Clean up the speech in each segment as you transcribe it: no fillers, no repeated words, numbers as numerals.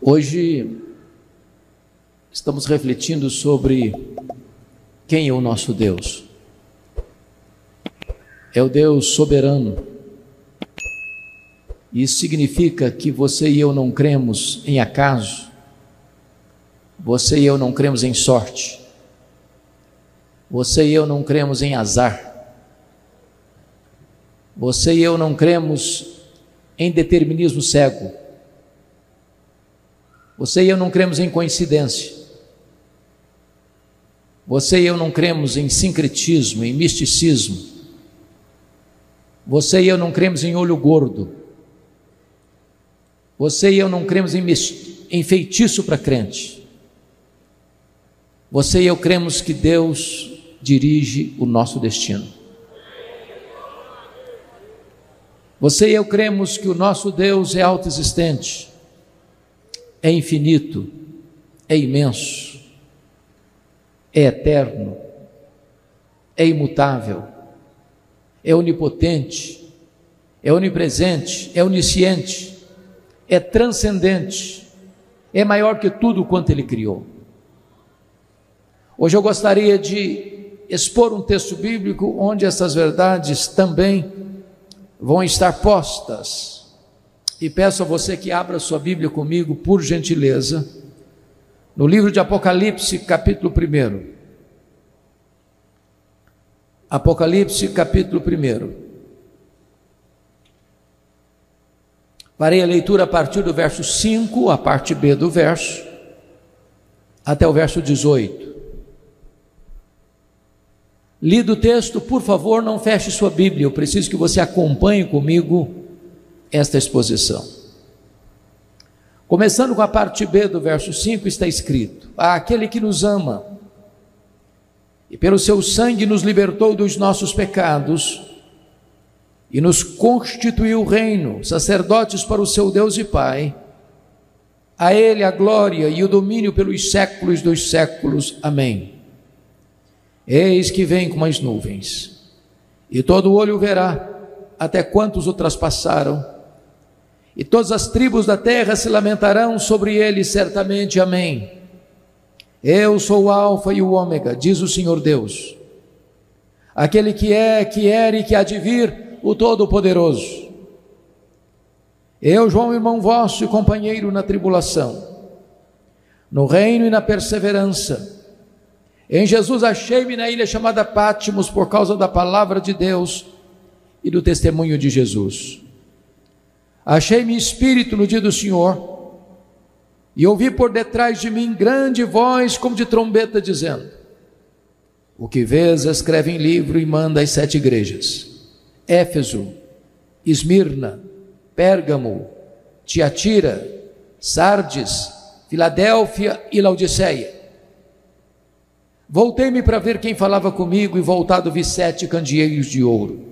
Hoje estamos refletindo sobre quem é o nosso Deus. É o Deus soberano. Isso significa que você e eu não cremos em acaso, você e eu não cremos em sorte, você e eu não cremos em azar, você e eu não cremos em determinismo cego, você e eu não cremos em coincidência, você e eu não cremos em sincretismo, em misticismo, você e eu não cremos em olho gordo, você e eu não cremos em feitiço para crente, você e eu cremos que Deus dirige o nosso destino. Você e eu cremos que o nosso Deus é autoexistente, é infinito, é imenso, é eterno, é imutável, é onipotente, é onipresente, é onisciente, é transcendente, é maior que tudo quanto Ele criou. Hoje eu gostaria de expor um texto bíblico onde essas verdades também vão estar postas, e peço a você que abra sua Bíblia comigo, por gentileza, no livro de Apocalipse, capítulo 1. Apocalipse, capítulo 1. Farei a leitura a partir do verso 5, a parte B do verso, até o verso 18. Lido o texto, por favor, não feche sua Bíblia, eu preciso que você acompanhe comigo esta exposição. Começando com a parte B do verso 5, está escrito: aquele que nos ama e pelo seu sangue nos libertou dos nossos pecados e nos constituiu reino, sacerdotes para o seu Deus e Pai, a Ele a glória e o domínio pelos séculos dos séculos. Amém. Eis que vem com as nuvens, e todo olho verá, até quantos o traspassaram, e todas as tribos da terra se lamentarão sobre ele, certamente. Amém. Eu sou o Alfa e o Ômega, diz o Senhor Deus, aquele que é, que era e que há de vir, o Todo-Poderoso. Eu, João, irmão vosso e companheiro na tribulação, no reino e na perseverança, em Jesus achei-me na ilha chamada Pátimos, por causa da palavra de Deus e do testemunho de Jesus. Achei-me espírito no dia do Senhor, e ouvi por detrás de mim grande voz como de trombeta, dizendo: o que vês, escreve em livro e manda às 7 igrejas: Éfeso, Esmirna, Pérgamo, Tiatira, Sardes, Filadélfia e Laodiceia. Voltei-me para ver quem falava comigo, e voltado vi 7 candeeiros de ouro,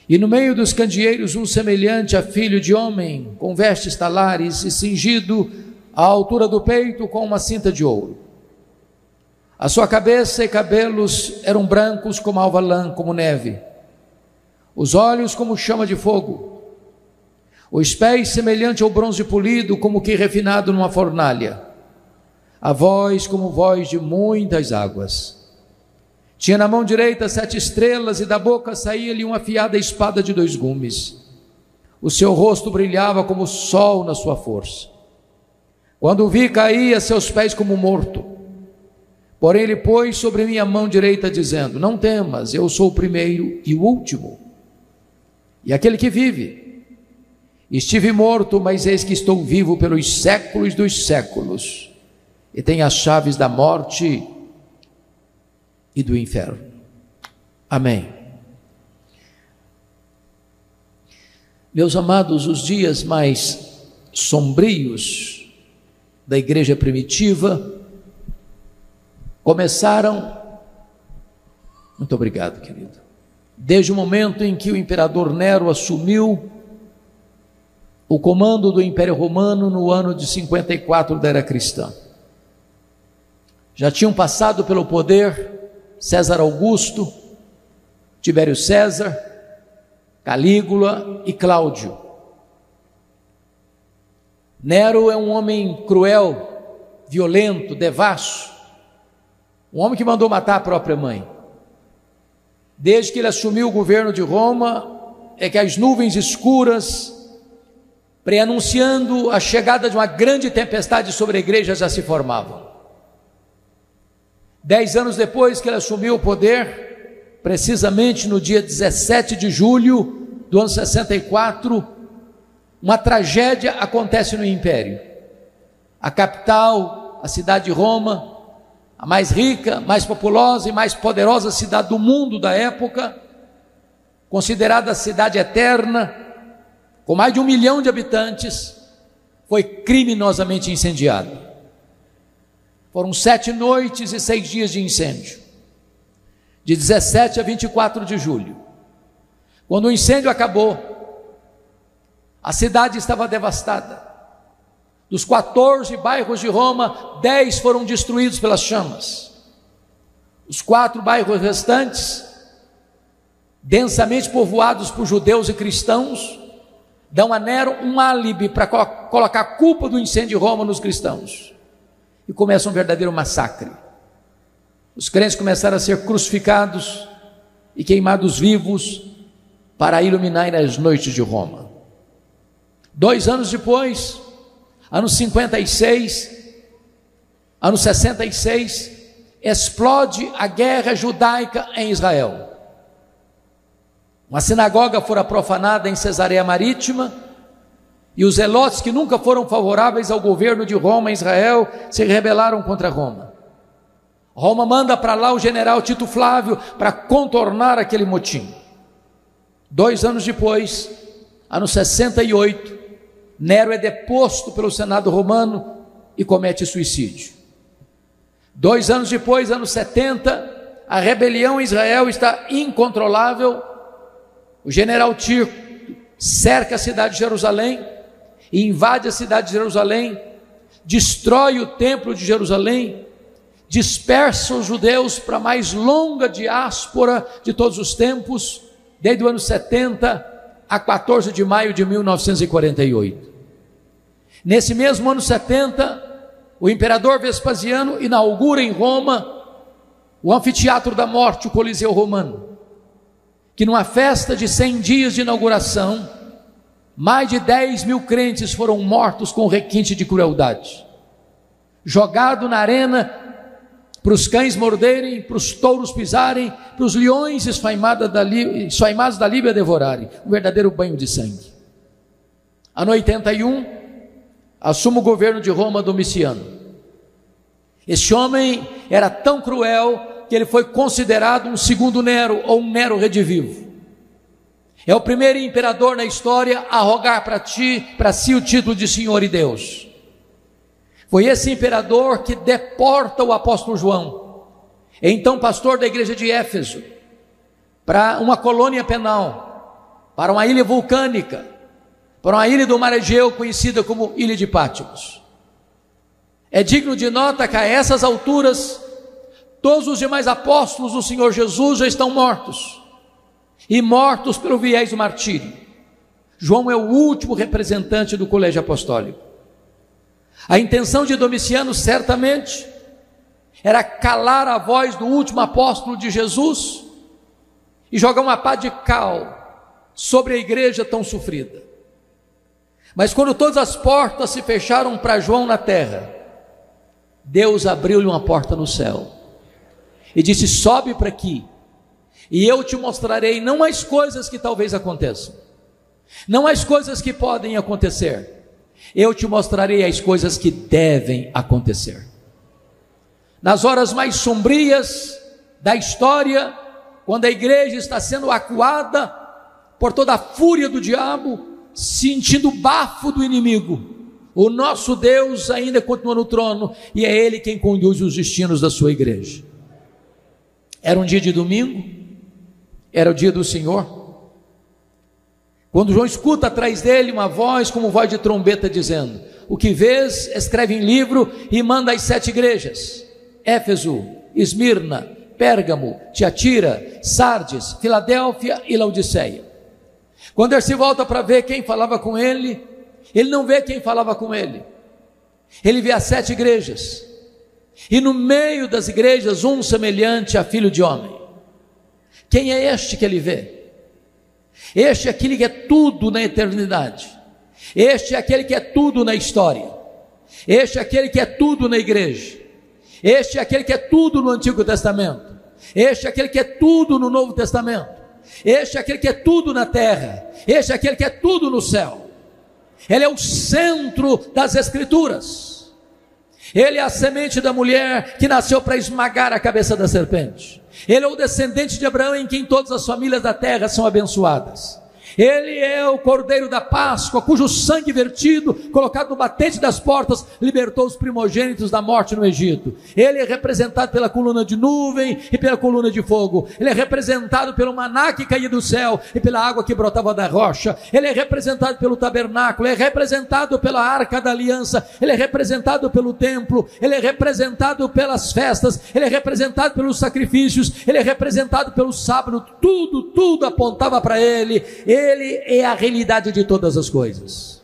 e no meio dos candeeiros um semelhante a filho de homem, com vestes talares e cingido à altura do peito com uma cinta de ouro. A sua cabeça e cabelos eram brancos como alva lã, como neve, os olhos como chama de fogo, os pés semelhante ao bronze polido, como que refinado numa fornalha, a voz como voz de muitas águas. Tinha na mão direita 7 estrelas, e da boca saía-lhe uma afiada espada de 2 gumes. O seu rosto brilhava como o sol na sua força. Quando o vi, caí a seus pés como morto. Porém ele pôs sobre mim a mão direita, dizendo: não temas, eu sou o primeiro e o último, e aquele que vive. Estive morto, mas eis que estou vivo pelos séculos dos séculos, e tenho as chaves da morte e do inferno. Amém. Meus amados, os dias mais sombrios da igreja primitiva começaram, muito obrigado, querido, desde o momento em que o imperador Nero assumiu o comando do Império Romano no ano de 54 da era cristã. Já tinham passado pelo poder César Augusto, Tibério César, Calígula e Cláudio. Nero é um homem cruel, violento, devasso, um homem que mandou matar a própria mãe. Desde que ele assumiu o governo de Roma, é que as nuvens escuras, preanunciando a chegada de uma grande tempestade sobre a igreja, já se formavam. 10 anos depois que ele assumiu o poder, precisamente no dia 17 de julho do ano 64, uma tragédia acontece no Império. A capital, a cidade de Roma, a mais rica, mais populosa e mais poderosa cidade do mundo da época, considerada a cidade eterna, com mais de 1 milhão de habitantes, foi criminosamente incendiada. Foram 7 noites e 6 dias de incêndio, de 17 a 24 de julho. Quando o incêndio acabou, a cidade estava devastada. Dos 14 bairros de Roma, 10 foram destruídos pelas chamas. Os 4 bairros restantes, densamente povoados por judeus e cristãos, dão a Nero um álibi para colocar a culpa do incêndio de Roma nos cristãos. E começa um verdadeiro massacre. Os crentes começaram a ser crucificados e queimados vivos para iluminar as noites de Roma. 2 anos depois, ano 56, ano 66, explode a guerra judaica em Israel. Uma sinagoga fora profanada em Cesareia Marítima, e os zelotes que nunca foram favoráveis ao governo de Roma em Israel se rebelaram contra Roma. Roma manda para lá o general Tito Flávio para contornar aquele motim. 2 anos depois, ano 68, Nero é deposto pelo Senado romano e comete suicídio. 2 anos depois, ano 70, a rebelião em Israel está incontrolável. O general Tito cerca a cidade de Jerusalém e invade a cidade de Jerusalém, destrói o templo de Jerusalém, dispersa os judeus para a mais longa diáspora de todos os tempos, desde o ano 70 a 14 de maio de 1948. Nesse mesmo ano 70, o imperador Vespasiano inaugura em Roma o anfiteatro da morte, o Coliseu Romano, que numa festa de 100 dias de inauguração, mais de 10 mil crentes foram mortos com requinte de crueldade, jogado na arena para os cães morderem, para os touros pisarem, para os leões esfaimados da Líbia devorarem, um verdadeiro banho de sangue. Ano 81, assume o governo de Roma Domiciano. Este homem era tão cruel que ele foi considerado um segundo Nero, ou um Nero redivivo. É o primeiro imperador na história a rogar para si o título de Senhor e Deus. Foi esse imperador que deporta o apóstolo João, então pastor da igreja de Éfeso, para uma colônia penal, para uma ilha vulcânica, para uma ilha do mar Egeu conhecida como Ilha de Patmos. É digno de nota que a essas alturas todos os demais apóstolos do Senhor Jesus já estão mortos, e mortos pelo viés do martírio. João é o último representante do colégio apostólico. A intenção de Domiciano certamente era calar a voz do último apóstolo de Jesus e jogar uma pá de cal sobre a igreja tão sofrida. Mas quando todas as portas se fecharam para João na terra, Deus abriu-lhe uma porta no céu e disse: sobe para aqui, e eu te mostrarei não as coisas que talvez aconteçam, não as coisas que podem acontecer, eu te mostrarei as coisas que devem acontecer. Nas horas mais sombrias da história, quando a igreja está sendo acuada por toda a fúria do diabo, sentindo o bafo do inimigo, o nosso Deus ainda continua no trono, e é Ele quem conduz os destinos da sua igreja. Era um dia de domingo, era o dia do Senhor, quando João escuta atrás dele uma voz como voz de trombeta dizendo: o que vês, escreve em livro e manda às 7 igrejas: Éfeso, Esmirna, Pérgamo, Tiatira, Sardes, Filadélfia e Laodiceia. Quando ele se volta para ver quem falava com ele, ele não vê quem falava com ele. Ele vê as 7 igrejas, e no meio das igrejas um semelhante a filho de homem. Quem é este que ele vê? Este é aquele que é tudo na eternidade. Este é aquele que é tudo na história. Este é aquele que é tudo na igreja. Este é aquele que é tudo no Antigo Testamento. Este é aquele que é tudo no Novo Testamento. Este é aquele que é tudo na terra. Este é aquele que é tudo no céu. Ele é o centro das Escrituras. Ele é a semente da mulher que nasceu para esmagar a cabeça da serpente. Ele é o descendente de Abraão, em quem todas as famílias da terra são abençoadas. Ele é o Cordeiro da Páscoa, cujo sangue vertido, colocado no batente das portas, libertou os primogênitos da morte no Egito. Ele é representado pela coluna de nuvem e pela coluna de fogo. Ele é representado pelo maná que caía do céu e pela água que brotava da rocha. Ele é representado pelo tabernáculo, é representado pela arca da aliança, ele é representado pelo templo, ele é representado pelas festas, ele é representado pelos sacrifícios, ele é representado pelo sábado. Tudo apontava para ele. Ele é a realidade de todas as coisas.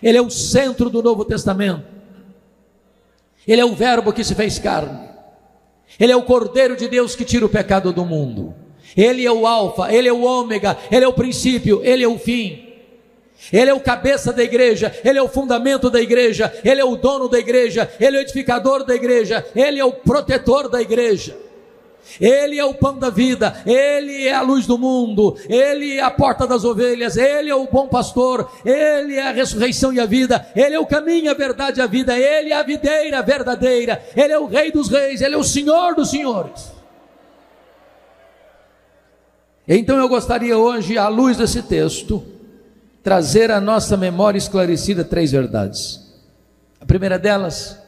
Ele é o centro do Novo Testamento. Ele é o verbo que se fez carne. Ele é o Cordeiro de Deus que tira o pecado do mundo. Ele é o alfa, ele é o ômega, ele é o princípio, ele é o fim. Ele é o cabeça da igreja, ele é o fundamento da igreja, ele é o dono da igreja, ele é o edificador da igreja, ele é o protetor da igreja. Ele é o pão da vida, ele é a luz do mundo, ele é a porta das ovelhas, ele é o bom pastor, ele é a ressurreição e a vida, ele é o caminho, a verdade e a vida, ele é a videira verdadeira, ele é o Rei dos reis, ele é o Senhor dos senhores. Então eu gostaria hoje, à luz desse texto, trazer à nossa memória esclarecida 3 verdades. A primeira delas: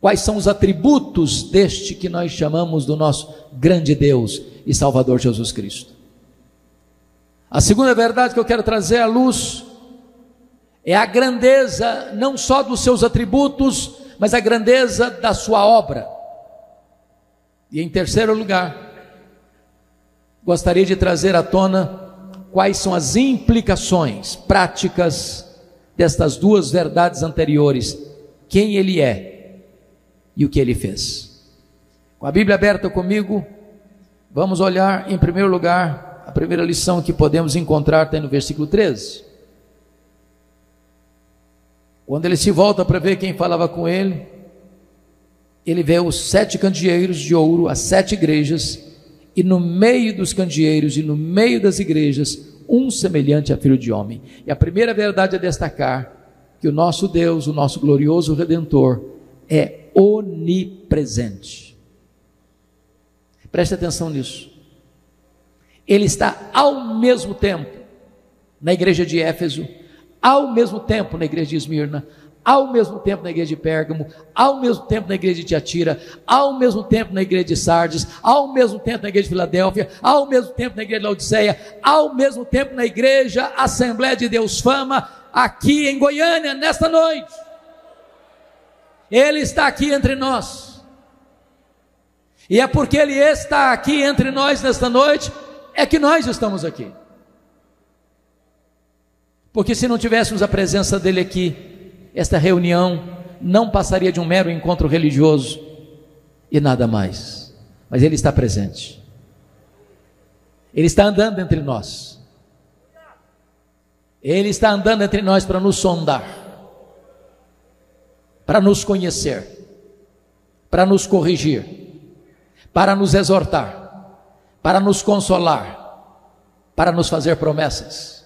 quais são os atributos deste que nós chamamos do nosso grande Deus e Salvador Jesus Cristo? A segunda verdade que eu quero trazer à luz é a grandeza não só dos seus atributos, mas a grandeza da sua obra. E em terceiro lugar, gostaria de trazer à tona quais são as implicações práticas destas 2 verdades anteriores: quem Ele é e o que Ele fez. Com a Bíblia aberta comigo, vamos olhar em primeiro lugar, a primeira lição que podemos encontrar está no versículo 13. Quando ele se volta para ver quem falava com ele, ele vê os 7 candeeiros de ouro, as 7 igrejas, e no meio dos candeeiros e no meio das igrejas, um semelhante a filho de homem. E a primeira verdade a destacar, que o nosso Deus, o nosso glorioso Redentor, é onipresente. Preste atenção nisso. Ele está ao mesmo tempo na igreja de Éfeso, ao mesmo tempo na igreja de Esmirna, ao mesmo tempo na igreja de Pérgamo, ao mesmo tempo na igreja de Tiatira, ao mesmo tempo na igreja de Sardes, ao mesmo tempo na igreja de Filadélfia, ao mesmo tempo na igreja de Laodiceia, ao mesmo tempo na igreja Assembleia de Deus Fama, aqui em Goiânia, nesta noite. Ele está aqui entre nós, e é porque Ele está aqui entre nós nesta noite, é que nós estamos aqui. Porque se não tivéssemos a presença dEle aqui, esta reunião não passaria de um mero encontro religioso e nada mais. Mas Ele está presente, Ele está andando entre nós, Ele está andando entre nós para nos sondar, para nos conhecer, para nos corrigir, para nos exortar, para nos consolar, para nos fazer promessas.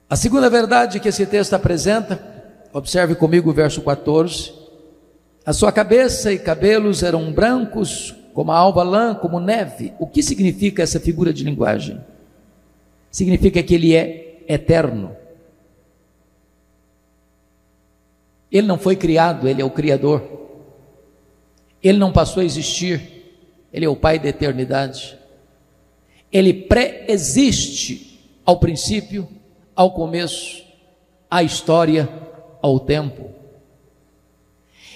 A segunda verdade que esse texto apresenta, observe comigo o verso 14: a sua cabeça e cabelos eram brancos como a alva lã, como neve. O que significa essa figura de linguagem? Significa que Ele é eterno. Ele não foi criado, Ele é o Criador. Ele não passou a existir, Ele é o Pai da eternidade. Ele pré-existe ao princípio, ao começo, à história, ao tempo.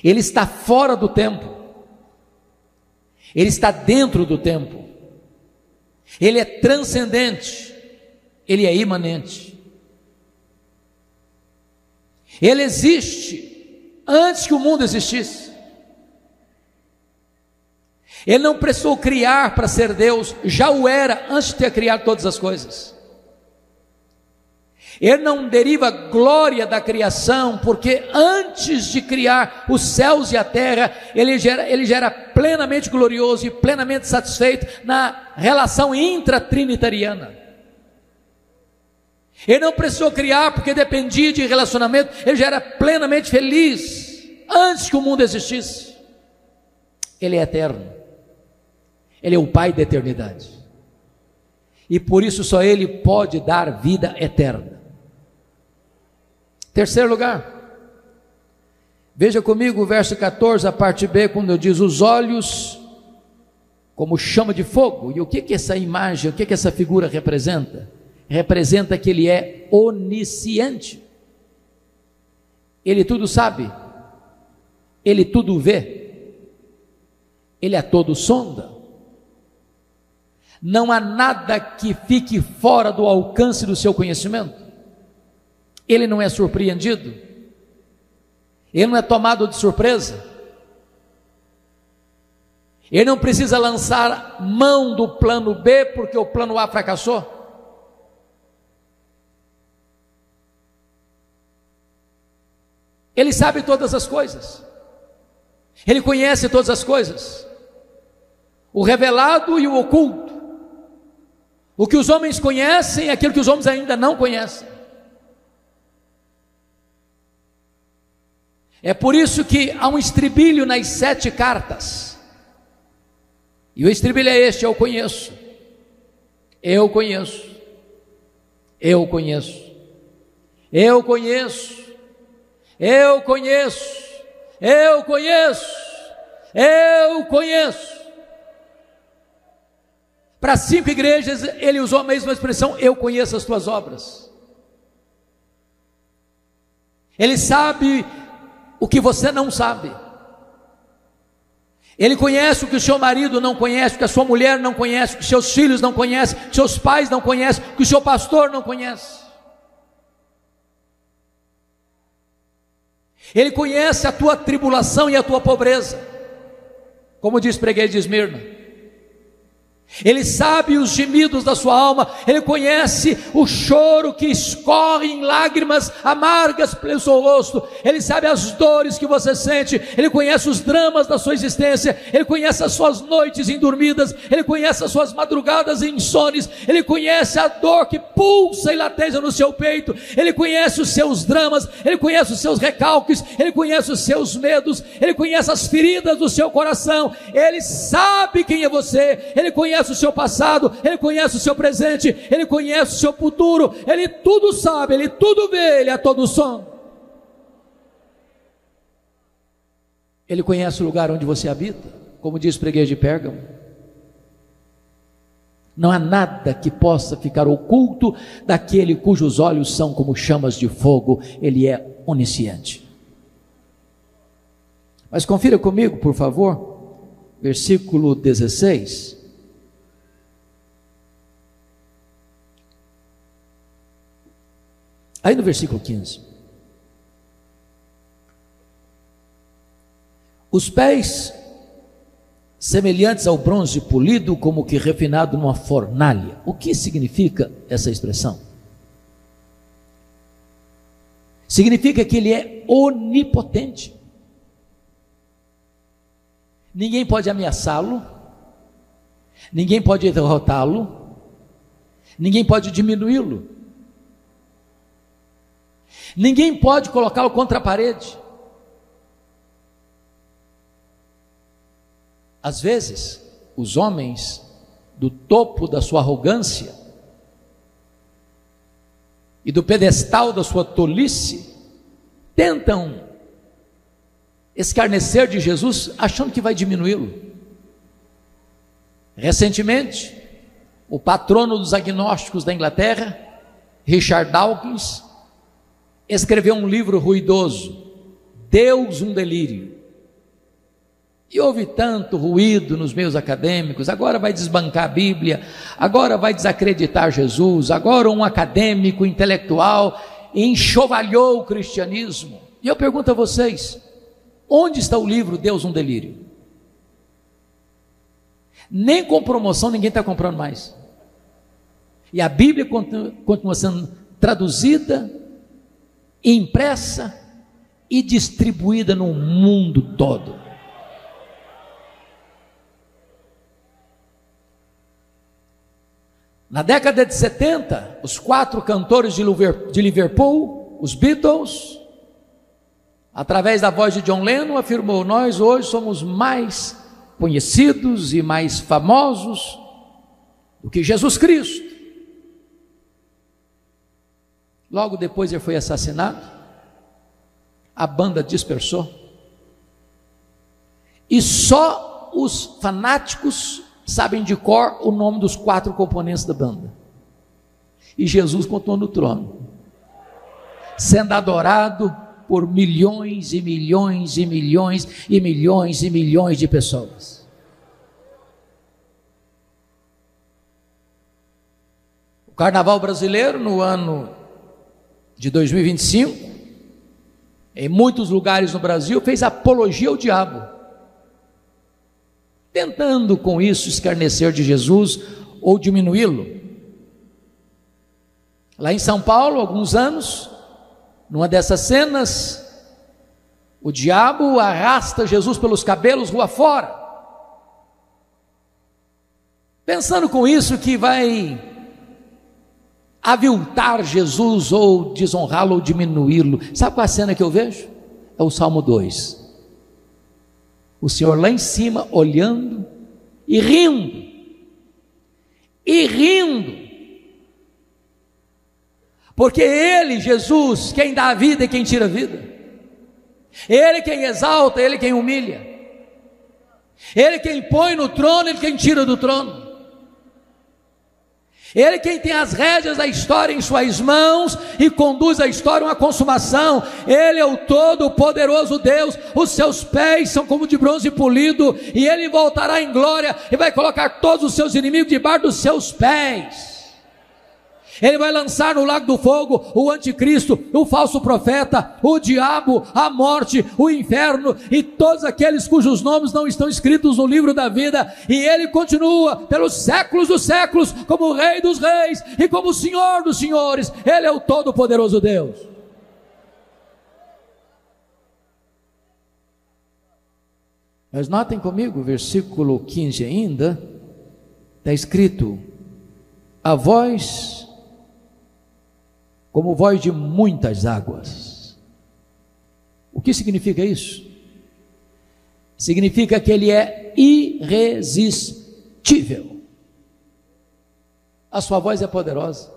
Ele está fora do tempo, Ele está dentro do tempo, Ele é transcendente, ele é imanente. Ele existe antes que o mundo existisse. Ele não precisou criar para ser Deus, já o era antes de ter criado todas as coisas. Ele não deriva glória da criação, porque antes de criar os céus e a terra, ele já era plenamente glorioso e plenamente satisfeito na relação intratrinitariana. Ele não precisou criar porque dependia de relacionamento, ele já era plenamente feliz antes que o mundo existisse. Ele é eterno, ele é o Pai da eternidade, e por isso só ele pode dar vida eterna. Terceiro lugar, veja comigo o verso 14, a parte B, quando diz: os olhos como chama de fogo. E o que essa imagem, o que essa figura representa? Representa que ele é onisciente, ele tudo sabe, ele tudo vê, ele a todo sonda. Não há nada que fique fora do alcance do seu conhecimento. Ele não é surpreendido, ele não é tomado de surpresa, ele não precisa lançar mão do plano B porque o plano A fracassou. Ele sabe todas as coisas, ele conhece todas as coisas, o revelado e o oculto, o que os homens conhecem e aquilo que os homens ainda não conhecem. É por isso que há um estribilho nas 7 cartas, e o estribilho é este: eu conheço, eu conheço, eu conheço, eu conheço, eu conheço, eu conheço, eu conheço. Para 5 igrejas ele usou a mesma expressão: eu conheço as tuas obras. Ele sabe o que você não sabe, ele conhece o que o seu marido não conhece, o que a sua mulher não conhece, o que seus filhos não conhecem, o que seus pais não conhecem, o que o seu pastor não conhece. Ele conhece a tua tribulação e a tua pobreza, como diz para a igreja de Esmirna. Ele sabe os gemidos da sua alma, ele conhece o choro que escorre em lágrimas amargas pelo seu rosto, ele sabe as dores que você sente, ele conhece os dramas da sua existência, ele conhece as suas noites indormidas, ele conhece as suas madrugadas insones, ele conhece a dor que pulsa e lateja no seu peito, ele conhece os seus dramas, ele conhece os seus recalques, ele conhece os seus medos, ele conhece as feridas do seu coração, ele sabe quem é você, ele conhece o seu passado, ele conhece o seu presente, ele conhece o seu futuro, ele tudo sabe, ele tudo vê, ele é todo som. Ele conhece o lugar onde você habita, como diz para a igreja de Pérgamo. Não há nada que possa ficar oculto daquele cujos olhos são como chamas de fogo, ele é onisciente. Mas confira comigo, por favor, versículo 16. Aí no versículo 15, os pés semelhantes ao bronze polido, como que refinado numa fornalha. O que significa essa expressão? Significa que ele é onipotente, ninguém pode ameaçá-lo, ninguém pode derrotá-lo, ninguém pode diminuí-lo, ninguém pode colocá-lo contra a parede. Às vezes, os homens, do topo da sua arrogância e do pedestal da sua tolice, tentam escarnecer de Jesus, achando que vai diminuí-lo. Recentemente, o patrono dos agnósticos da Inglaterra, Richard Dawkins, escreveu um livro ruidoso, Deus um delírio. E houve tanto ruído nos meios acadêmicos, agora vai desbancar a Bíblia, agora vai desacreditar Jesus, agora um acadêmico intelectual enxovalhou o cristianismo. E eu pergunto a vocês, onde está o livro Deus um Delírio? Nem com promoção ninguém está comprando mais. E a Bíblia continua sendo traduzida, impressa e distribuída no mundo todo. Na década de 70, os 4 cantores de Liverpool, os Beatles, através da voz de John Lennon, afirmou: nós hoje somos mais conhecidos e mais famosos do que Jesus Cristo. Logo depois ele foi assassinado, a banda dispersou, e só os fanáticos sabem de cor o nome dos 4 componentes da banda. E Jesus continuou no trono, sendo adorado por milhões e milhões e milhões e milhões e milhões de pessoas. O carnaval brasileiro, no ano de 2025, em muitos lugares no Brasil, fez apologia ao diabo, tentando com isso escarnecer de Jesus ou diminuí-lo. Lá em São Paulo, há alguns anos, numa dessas cenas, o diabo arrasta Jesus pelos cabelos rua fora, pensando com isso que vai aviltar Jesus ou desonrá-lo ou diminuí-lo. Sabe qual é a cena que eu vejo? É o Salmo 2. O Senhor lá em cima, olhando e rindo, porque Ele, Jesus, quem dá a vida e quem tira a vida, Ele quem exalta, Ele quem humilha, Ele quem põe no trono, Ele quem tira do trono, Ele quem tem as rédeas da história em suas mãos e conduz a história a uma consumação. Ele é o todo-poderoso Deus, os seus pés são como de bronze polido, e Ele voltará em glória e vai colocar todos os seus inimigos debaixo dos seus pés. Ele vai lançar no lago do fogo o anticristo, o falso profeta, o diabo, a morte, o inferno e todos aqueles cujos nomes não estão escritos no livro da vida. E Ele continua pelos séculos dos séculos como o Rei dos reis e como o Senhor dos senhores. Ele é o todo-poderoso Deus. Mas notem comigo, versículo 15 ainda, está escrito: a voz como voz de muitas águas. O que significa isso? Significa que Ele é irresistível. A sua voz é poderosa.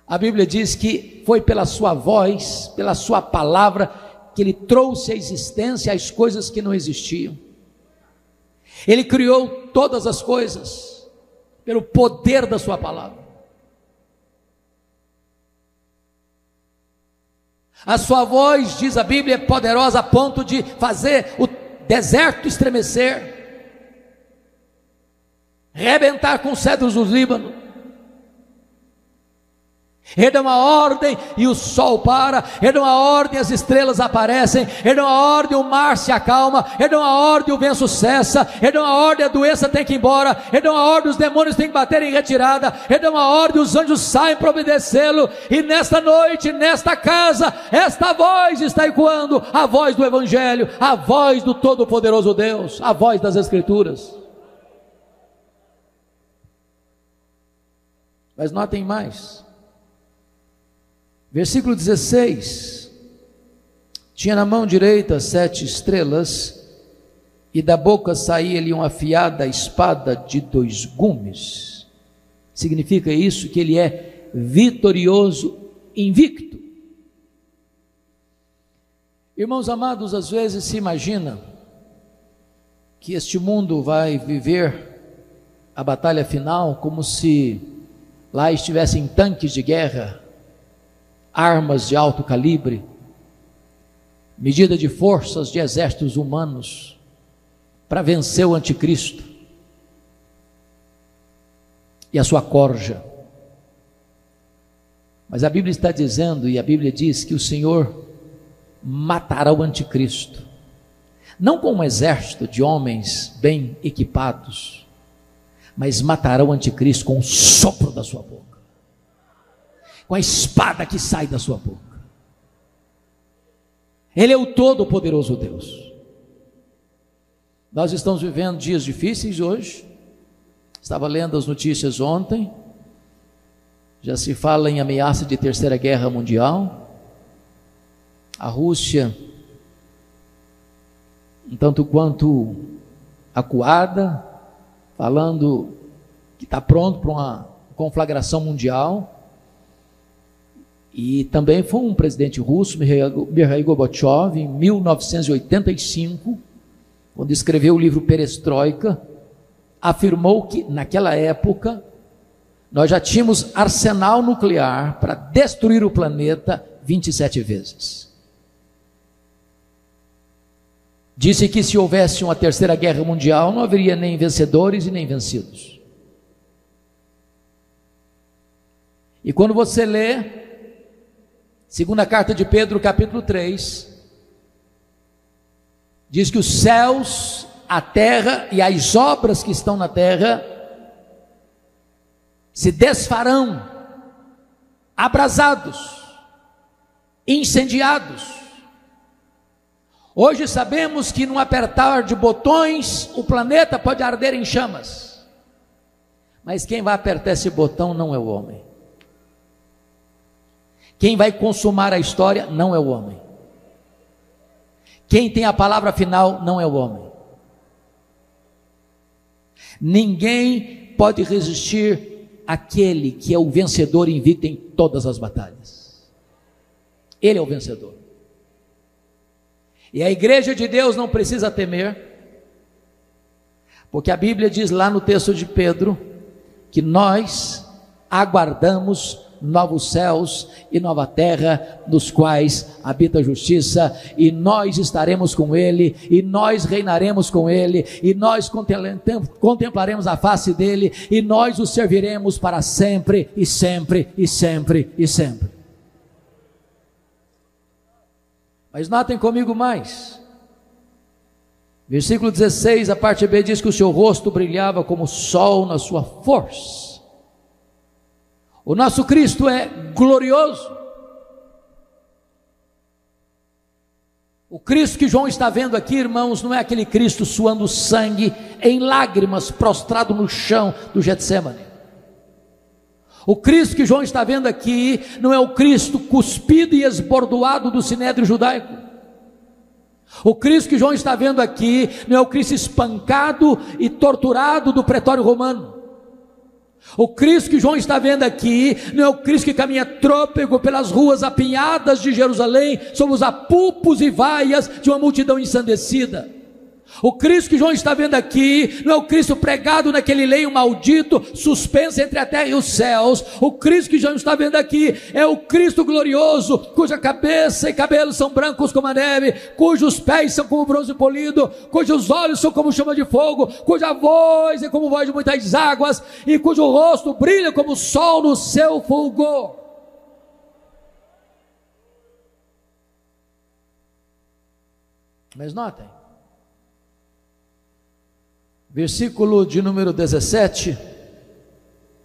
A Bíblia diz que foi pela sua voz, pela sua palavra, que Ele trouxe à existência as coisas que não existiam. Ele criou todas as coisas pelo poder da sua palavra. A sua voz, diz a Bíblia, é poderosa a ponto de fazer o deserto estremecer, rebentar com os cedros do Líbano. Ele dá uma ordem e o sol para, Ele dá uma ordem e as estrelas aparecem, Ele dá uma ordem e o mar se acalma, Ele dá uma ordem e o vento cessa, Ele dá uma ordem e a doença tem que ir embora, Ele dá uma ordem e os demônios têm que bater em retirada, Ele dá uma ordem e os anjos saem para obedecê-lo. E nesta noite, nesta casa, esta voz está ecoando, a voz do Evangelho, a voz do Todo-Poderoso Deus, a voz das Escrituras. Mas notem mais, versículo 16: tinha na mão direita 7 estrelas, e da boca saía-lhe uma afiada espada de 2 gumes. Significa isso que Ele é vitorioso, invicto. Irmãos amados, às vezes se imagina que este mundo vai viver a batalha final como se lá estivessem tanques de guerra, armas de alto calibre, medida de forças de exércitos humanos, para vencer o anticristo e a sua corja. Mas a Bíblia está dizendo, e a Bíblia diz que o Senhor matará o anticristo, não com um exército de homens bem equipados, mas matará o anticristo com o sopro da sua boca, com a espada que sai da sua boca. Ele é o Todo-Poderoso Deus. Nós estamos vivendo dias difíceis hoje. Estava lendo as notícias ontem. Já se fala em ameaça de terceira guerra mundial. A Rússia, um tanto quanto acuada, falando que está pronto para uma conflagração mundial. E também foi um presidente russo, Mikhail Gorbachev, em 1985, quando escreveu o livro Perestroika, afirmou que naquela época nós já tínhamos arsenal nuclear para destruir o planeta 27 vezes. Disse que se houvesse uma terceira guerra mundial, não haveria nem vencedores e nem vencidos. E quando você lê segunda carta de Pedro, capítulo 3, diz que os céus, a terra e as obras que estão na terra se desfarão, abrasados, incendiados. Hoje sabemos que num apertar de botões o planeta pode arder em chamas, mas quem vai apertar esse botão não é o homem. Quem vai consumar a história não é o homem. Quem tem a palavra final não é o homem. Ninguém pode resistir àquele que é o vencedor invicto em todas as batalhas. Ele é o vencedor. E a igreja de Deus não precisa temer, porque a Bíblia diz lá no texto de Pedro, que nós aguardamos novos céus e nova terra, nos quais habita a justiça, e nós estaremos com ele, e nós reinaremos com ele, e nós contemplaremos a face dele, e nós o serviremos para sempre, e sempre, e sempre, e sempre. Mas notem comigo mais, versículo 16, a parte B diz que o seu rosto brilhava como o sol na sua força. O nosso Cristo é glorioso. O Cristo que João está vendo aqui, irmãos, não é aquele Cristo suando sangue em lágrimas, prostrado no chão do Getsêmani. O Cristo que João está vendo aqui não é o Cristo cuspido e esbordoado do sinédrio judaico. O Cristo que João está vendo aqui não é o Cristo espancado e torturado do pretório romano. O Cristo que João está vendo aqui não é o Cristo que caminha trôpego pelas ruas apinhadas de Jerusalém, sob os apupos e vaias de uma multidão ensandecida. O Cristo que João está vendo aqui não é o Cristo pregado naquele leio maldito, suspenso entre a terra e os céus. O Cristo que João está vendo aqui é o Cristo glorioso, cuja cabeça e cabelos são brancos como a neve, cujos pés são como bronze polido, cujos olhos são como chama de fogo, cuja voz é como voz de muitas águas, e cujo rosto brilha como o sol no seu fulgor. Mas notem, versículo de número 17,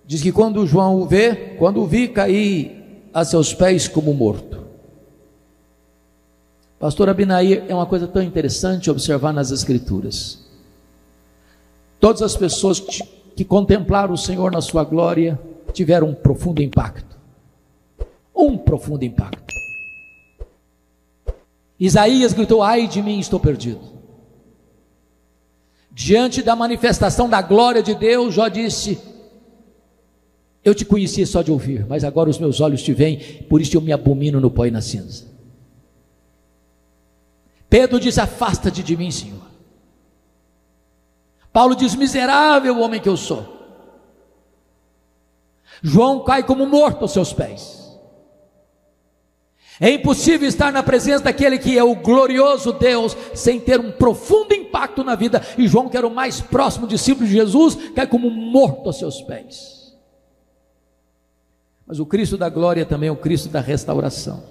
diz que quando João o vê, quando o vi, caí a seus pés como morto. Pastor Abinair, é uma coisa tão interessante observar nas Escrituras. Todas as pessoas que contemplaram o Senhor na sua glória, tiveram um profundo impacto. Um profundo impacto. Isaías gritou: ai de mim, estou perdido. Diante da manifestação da glória de Deus, Jó disse: eu te conhecia só de ouvir, mas agora os meus olhos te veem, por isso eu me abomino no pó e na cinza. Pedro diz: afasta-te de mim, Senhor. Paulo diz: miserável homem que eu sou. João cai como morto aos seus pés. É impossível estar na presença daquele que é o glorioso Deus sem ter um profundo impacto na vida. E João, que era o mais próximo discípulo de Jesus, cai como morto aos seus pés. Mas o Cristo da glória também é o Cristo da restauração,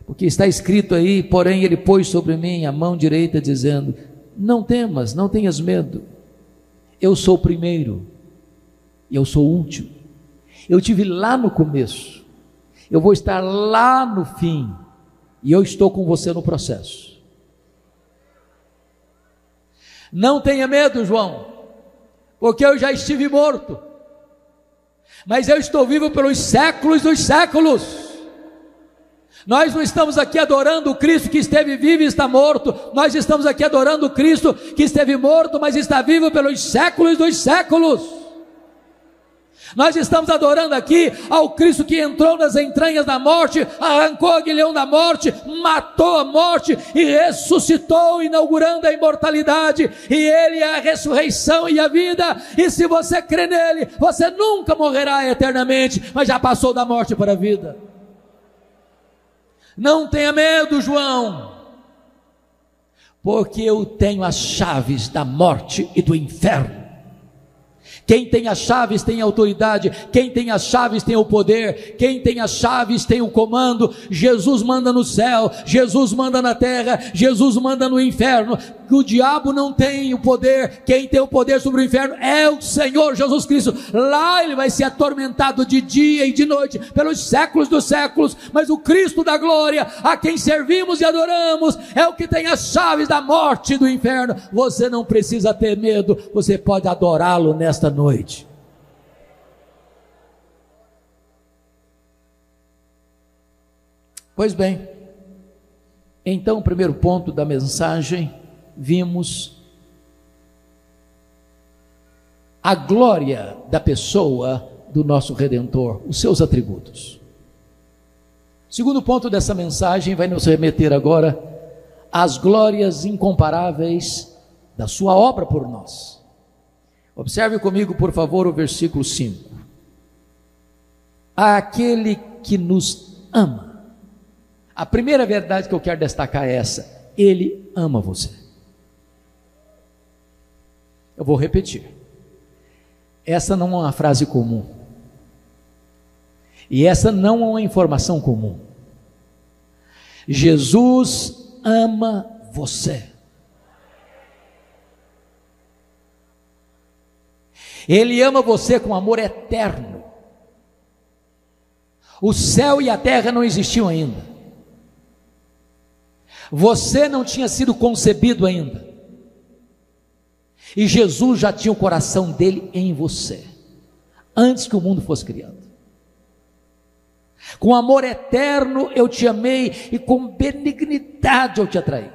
porque está escrito aí: porém ele pôs sobre mim a mão direita, dizendo: não temas, não tenhas medo, eu sou o primeiro e eu sou o último. Eu estive lá no começo, eu vou estar lá no fim, e eu estou com você no processo. Não tenha medo, João, porque eu já estive morto, mas eu estou vivo pelos séculos dos séculos. Nós não estamos aqui adorando o Cristo que esteve vivo e está morto, nós estamos aqui adorando o Cristo que esteve morto, mas está vivo pelos séculos dos séculos. Nós estamos adorando aqui ao Cristo que entrou nas entranhas da morte, arrancou o aguilhão da morte, matou a morte e ressuscitou, inaugurando a imortalidade. E Ele é a ressurreição e a vida, e se você crê nele, você nunca morrerá eternamente, mas já passou da morte para a vida. Não tenha medo, João, porque eu tenho as chaves da morte e do inferno. Quem tem as chaves tem autoridade, quem tem as chaves tem o poder, quem tem as chaves tem o comando. Jesus manda no céu, Jesus manda na terra, Jesus manda no inferno. O diabo não tem o poder, quem tem o poder sobre o inferno é o Senhor Jesus Cristo. Lá ele vai ser atormentado de dia e de noite, pelos séculos dos séculos, mas o Cristo da glória, a quem servimos e adoramos, é o que tem as chaves da morte e do inferno. Você não precisa ter medo, você pode adorá-lo nesta noite. Pois bem, então o primeiro ponto da mensagem, vimos a glória da pessoa do nosso Redentor, os seus atributos. O segundo ponto dessa mensagem vai nos remeter agora às glórias incomparáveis da sua obra por nós. Observe comigo, por favor, o versículo 5. Aquele que nos ama. A primeira verdade que eu quero destacar é essa: Ele ama você. Eu vou repetir. Essa não é uma frase comum. E essa não é uma informação comum. Jesus ama você. Ele ama você com amor eterno. O céu e a terra não existiam ainda. Você não tinha sido concebido ainda. E Jesus já tinha o coração dele em você, antes que o mundo fosse criado. Com amor eterno eu te amei, e com benignidade eu te atraí.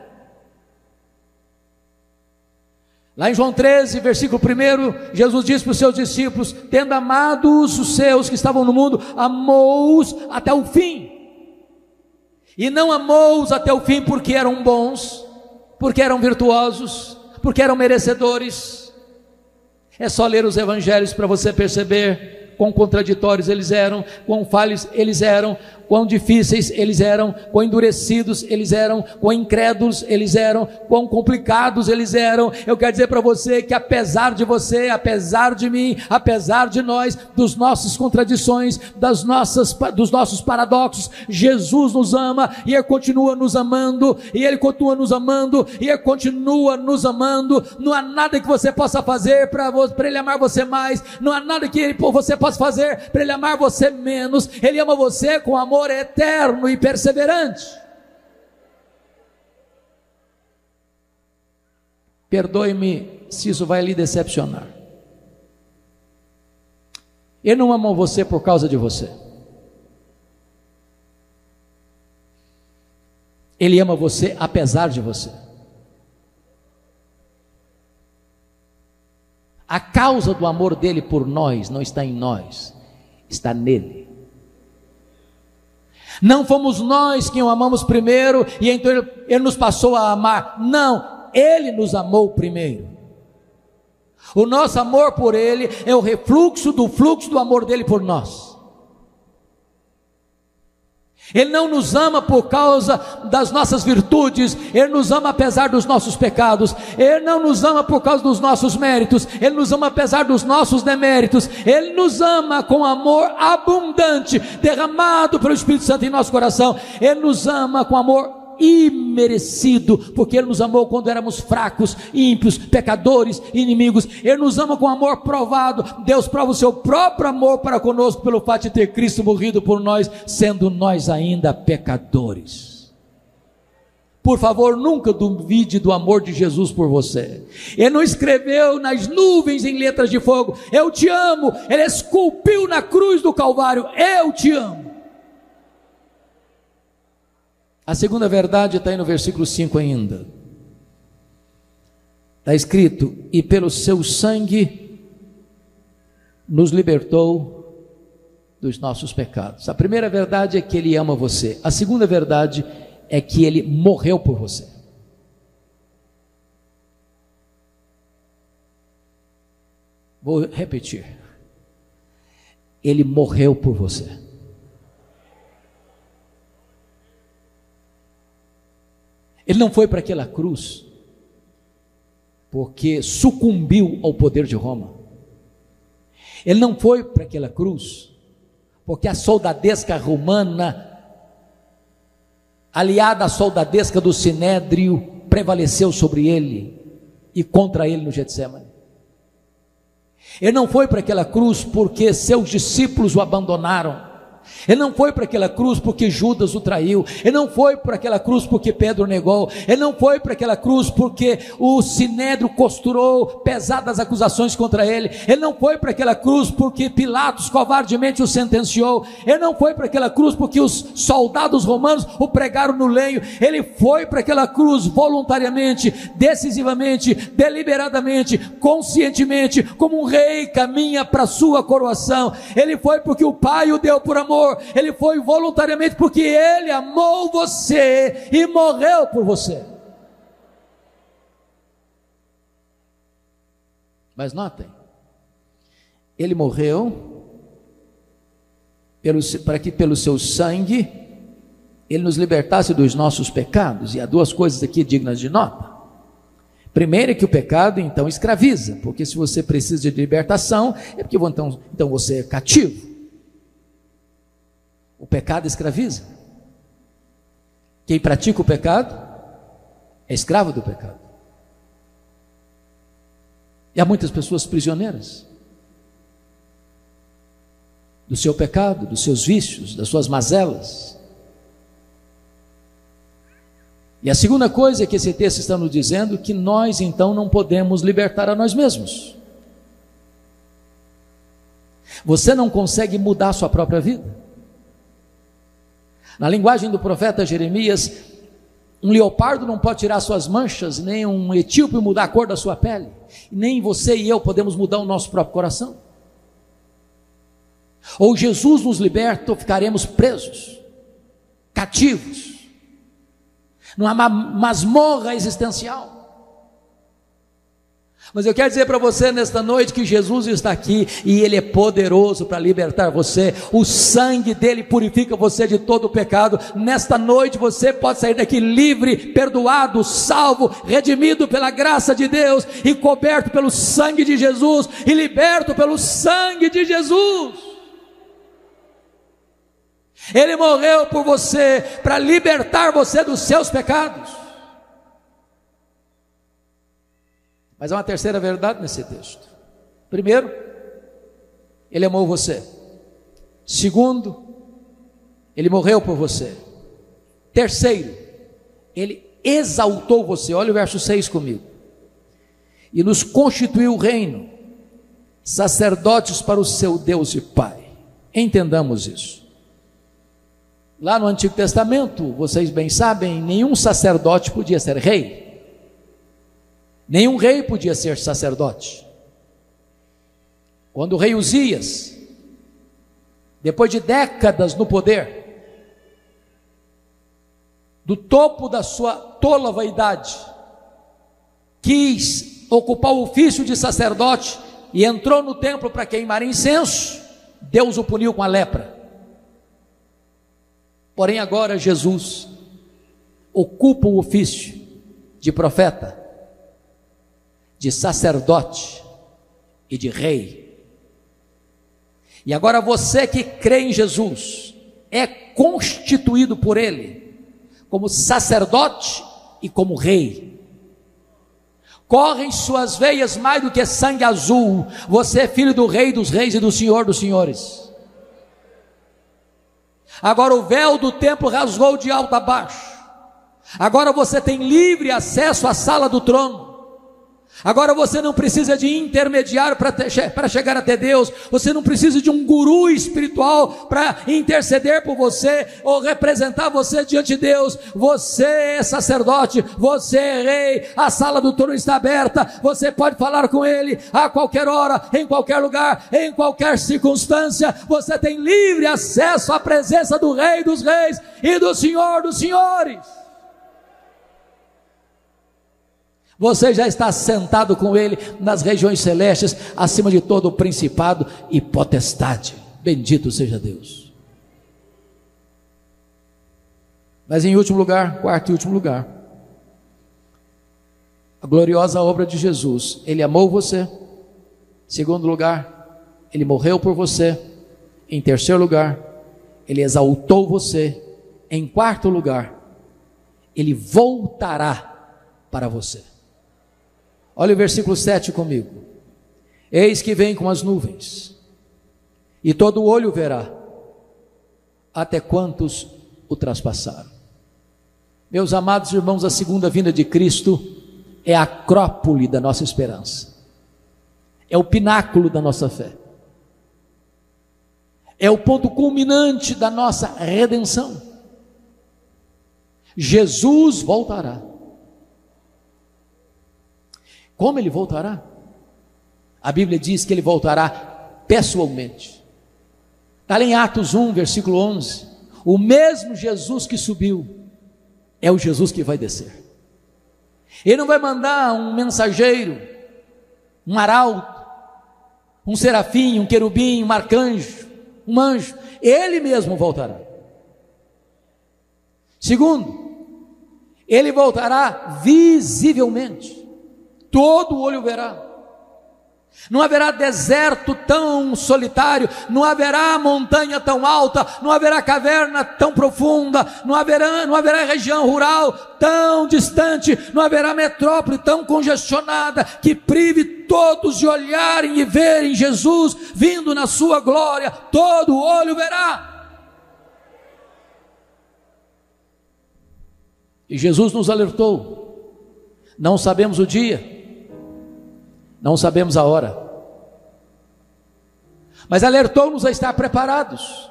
Lá em João 13, versículo 1, Jesus disse para os seus discípulos: tendo amados os seus que estavam no mundo, amou-os até o fim. E não amou-os até o fim porque eram bons, porque eram virtuosos, porque eram merecedores. É só ler os evangelhos para você perceber quão contraditórios eles eram, quão falhos eles eram, quão difíceis eles eram, quão endurecidos eles eram, quão incrédulos eles eram, quão complicados eles eram. Eu quero dizer para você que apesar de você, apesar de mim, apesar de nós, dos nossas contradições, dos nossos paradoxos, Jesus nos ama, e Ele continua nos amando, e Ele continua nos amando, e Ele continua nos amando. Não há nada que você possa fazer para Ele amar você mais, não há nada que você possa fazer para Ele amar você menos. Ele ama você com amor eterno e perseverante. Perdoe-me se isso vai lhe decepcionar. Ele não ama você por causa de você. Ele ama você apesar de você. A causa do amor dele por nós não está em nós, está nele. Não fomos nós que o amamos primeiro e então ele nos passou a amar. Não, ele nos amou primeiro. O nosso amor por ele é o refluxo do fluxo do amor dele por nós. Ele não nos ama por causa das nossas virtudes, Ele nos ama apesar dos nossos pecados. Ele não nos ama por causa dos nossos méritos, Ele nos ama apesar dos nossos deméritos. Ele nos ama com amor abundante, derramado pelo Espírito Santo em nosso coração. Ele nos ama com amor imerecido, porque Ele nos amou quando éramos fracos, ímpios, pecadores, inimigos. Ele nos ama com amor provado. Deus prova o seu próprio amor para conosco pelo fato de ter Cristo morrido por nós, sendo nós ainda pecadores. Por favor, nunca duvide do amor de Jesus por você. Ele não escreveu nas nuvens em letras de fogo: eu te amo. Ele esculpiu na cruz do Calvário: eu te amo. A segunda verdade está aí no versículo 5 ainda. Está escrito: e pelo seu sangue nos libertou dos nossos pecados. A primeira verdade é que Ele ama você. A segunda verdade é que Ele morreu por você. Vou repetir: Ele morreu por você. Ele não foi para aquela cruz porque sucumbiu ao poder de Roma. Ele não foi para aquela cruz porque a soldadesca romana, aliada à soldadesca do Sinédrio, prevaleceu sobre ele e contra ele no Getsêmani. Ele não foi para aquela cruz porque seus discípulos o abandonaram. Ele não foi para aquela cruz porque Judas o traiu. Ele não foi para aquela cruz porque Pedro negou. Ele não foi para aquela cruz porque o Sinédrio costurou pesadas acusações contra ele. Ele não foi para aquela cruz porque Pilatos covardemente o sentenciou. Ele não foi para aquela cruz porque os soldados romanos o pregaram no lenho. Ele foi para aquela cruz voluntariamente, decisivamente, deliberadamente, conscientemente, como um rei caminha para a sua coroação. Ele foi porque o Pai o deu por amor. Ele foi voluntariamente porque Ele amou você e morreu por você. Mas notem, Ele morreu para que pelo seu sangue Ele nos libertasse dos nossos pecados. E há duas coisas aqui dignas de nota. Primeiro é que o pecado então escraviza, porque se você precisa de libertação, é porque então você é cativo. O pecado escraviza. Quem pratica o pecado é escravo do pecado. E há muitas pessoas prisioneiras do seu pecado, dos seus vícios, das suas mazelas. E a segunda coisa que esse texto está nos dizendo, que nós então não podemos libertar a nós mesmos. Você não consegue mudar a sua própria vida. Na linguagem do profeta Jeremias, um leopardo não pode tirar suas manchas, nem um etíope mudar a cor da sua pele, nem você e eu podemos mudar o nosso próprio coração. Ou Jesus nos liberta, ou ficaremos presos, cativos, numa masmorra existencial. Mas eu quero dizer para você nesta noite que Jesus está aqui e Ele é poderoso para libertar você. O sangue dele purifica você de todo o pecado. Nesta noite você pode sair daqui livre, perdoado, salvo, redimido pela graça de Deus e coberto pelo sangue de Jesus e liberto pelo sangue de Jesus. Ele morreu por você para libertar você dos seus pecados. Mas há uma terceira verdade nesse texto. Primeiro, Ele amou você. Segundo, Ele morreu por você. Terceiro, Ele exaltou você. Olha o verso 6 comigo. E nos constituiu reino, sacerdotes para o seu Deus e Pai. Entendamos isso. Lá no Antigo Testamento, vocês bem sabem, nenhum sacerdote podia ser rei. Nenhum rei podia ser sacerdote. Quando o rei Uzias, depois de décadas no poder, do topo da sua tola vaidade, quis ocupar o ofício de sacerdote e entrou no templo para queimar incenso, Deus o puniu com a lepra. Porém agora Jesus ocupa o ofício de profeta, de sacerdote e de rei. E agora você que crê em Jesus é constituído por Ele como sacerdote e como rei. Corre em suas veias mais do que sangue azul. Você é filho do Rei dos Reis e do Senhor dos Senhores. Agora o véu do templo rasgou de alto a baixo. Agora você tem livre acesso à sala do trono. Agora você não precisa de intermediário para chegar até Deus. Você não precisa de um guru espiritual para interceder por você ou representar você diante de Deus. Você é sacerdote, você é rei. A sala do trono está aberta. Você pode falar com Ele a qualquer hora, em qualquer lugar, em qualquer circunstância. Você tem livre acesso à presença do Rei dos Reis e do Senhor dos Senhores. Você já está sentado com Ele nas regiões celestes, acima de todo o principado e potestade. Bendito seja Deus. Mas em último lugar, quarto e último lugar, a gloriosa obra de Jesus. Ele amou você. Em segundo lugar, Ele morreu por você. Em terceiro lugar, Ele exaltou você. Em quarto lugar, Ele voltará para você. Olha o versículo 7 comigo. Eis que vem com as nuvens, e todo olho verá, até quantos o traspassaram. Meus amados irmãos, a segunda vinda de Cristo é a acrópole da nossa esperança, é o pináculo da nossa fé, é o ponto culminante da nossa redenção. Jesus voltará. Como Ele voltará? A Bíblia diz que Ele voltará pessoalmente. Está em Atos 1, versículo 11. O mesmo Jesus que subiu é o Jesus que vai descer. Ele não vai mandar um mensageiro, um arauto, um serafim, um querubim, um arcanjo, um anjo. Ele mesmo voltará. Segundo, Ele voltará visivelmente. Todo olho verá. Não haverá deserto tão solitário, não haverá montanha tão alta, não haverá caverna tão profunda, não haverá região rural tão distante, não haverá metrópole tão congestionada que prive todos de olharem e verem Jesus vindo na sua glória. Todo olho verá. E Jesus nos alertou. Não sabemos o dia, não sabemos a hora, mas alertou-nos a estar preparados,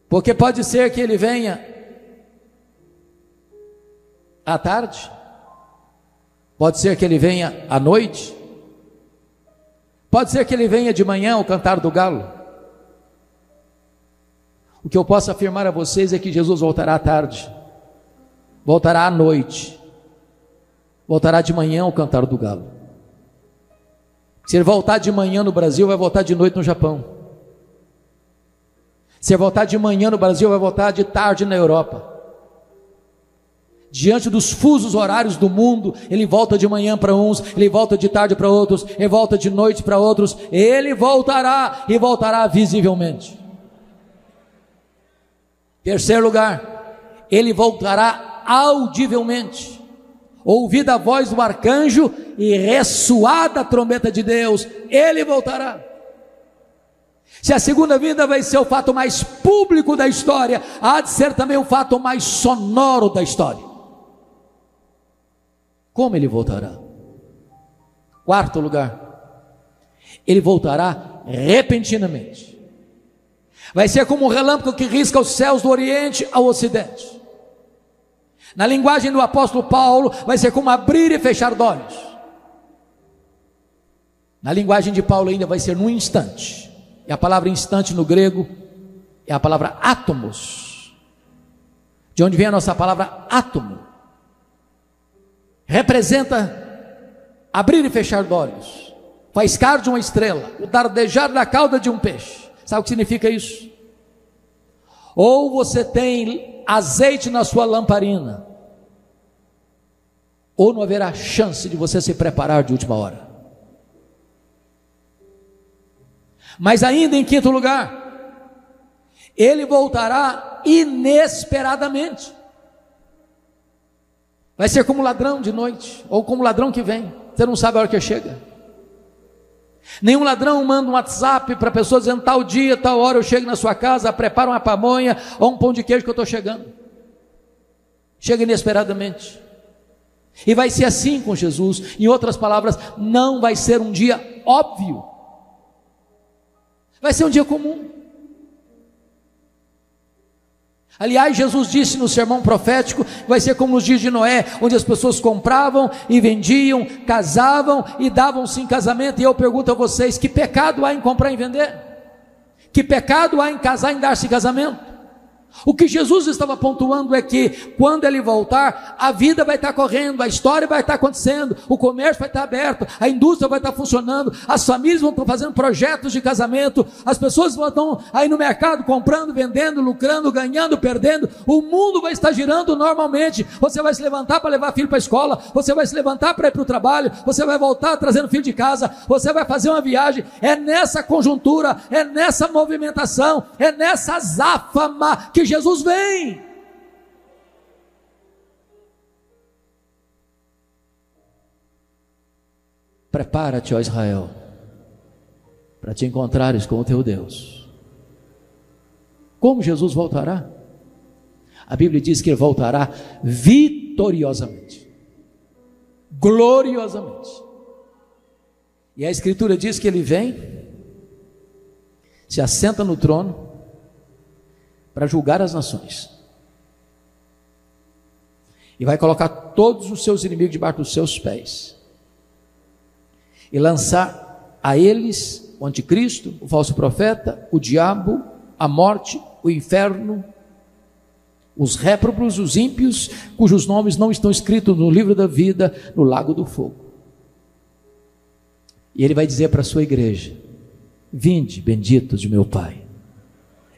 porque pode ser que Ele venha à tarde, pode ser que Ele venha à noite, pode ser que Ele venha de manhã ao cantar do galo. O que eu posso afirmar a vocês é que Jesus voltará à tarde, voltará à noite, voltará de manhã ao cantar do galo. Se Ele voltar de manhã no Brasil, vai voltar de noite no Japão. Se Ele voltar de manhã no Brasil, vai voltar de tarde na Europa. Diante dos fusos horários do mundo, Ele volta de manhã para uns, Ele volta de tarde para outros, Ele volta de noite para outros. Ele voltará e voltará visivelmente. Terceiro lugar, Ele voltará audivelmente. Ouvida a voz do arcanjo e ressoada a trombeta de Deus, Ele voltará. Se a segunda vinda vai ser o fato mais público da história, há de ser também o fato mais sonoro da história. Como Ele voltará? Quarto lugar, Ele voltará repentinamente. Vai ser como um relâmpago que risca os céus do Oriente ao Ocidente. Na linguagem do apóstolo Paulo, vai ser como abrir e fechar de olhos. Na linguagem de Paulo ainda vai ser num instante. E a palavra instante no grego é a palavra átomos, de onde vem a nossa palavra átomo. Representa abrir e fechar de olhos, faiscar de uma estrela, o dardejar da cauda de um peixe. Sabe o que significa isso? ou você tem azeite na sua lamparina, ou não haverá chance de você se preparar de última hora. Mas ainda em quinto lugar, ele voltará inesperadamente. Vai ser como ladrão de noite, ou como ladrão que vem, você não sabe a hora que chega. Nenhum ladrão manda um WhatsApp para a pessoa dizendo: tal dia, tal hora eu chego na sua casa, prepara uma pamonha ou um pão de queijo que eu estou chegando. Chega inesperadamente. E vai ser assim com Jesus. Em outras palavras, não vai ser um dia óbvio, vai ser um dia comum. Aliás, Jesus disse no sermão profético, vai ser como nos dias de Noé, onde as pessoas compravam e vendiam, casavam e davam-se em casamento. E eu pergunto a vocês, que pecado há em comprar e vender? Que pecado há em casar e dar-se em casamento? O que Jesus estava pontuando é que quando ele voltar, a vida vai estar correndo, a história vai estar acontecendo, o comércio vai estar aberto, a indústria vai estar funcionando, as famílias vão estar fazendo projetos de casamento, as pessoas vão estar aí no mercado comprando, vendendo, lucrando, ganhando, perdendo, o mundo vai estar girando normalmente. Você vai se levantar para levar filho para a escola, você vai se levantar para ir para o trabalho, você vai voltar trazendo filho de casa, você vai fazer uma viagem. É nessa conjuntura, é nessa movimentação, é nessa azáfama que Jesus vem. Prepara-te, ó Israel, para te encontrares com o teu Deus. Como Jesus voltará? A Bíblia diz que ele voltará vitoriosamente, gloriosamente. E a Escritura diz que ele vem, se assenta no trono para julgar as nações, e vai colocar todos os seus inimigos debaixo dos seus pés, e lançar a eles o anticristo, o falso profeta, o diabo, a morte, o inferno, os réprobos, os ímpios, cujos nomes não estão escritos no livro da vida, no lago do fogo. E ele vai dizer para a sua igreja: vinde, benditos de meu Pai,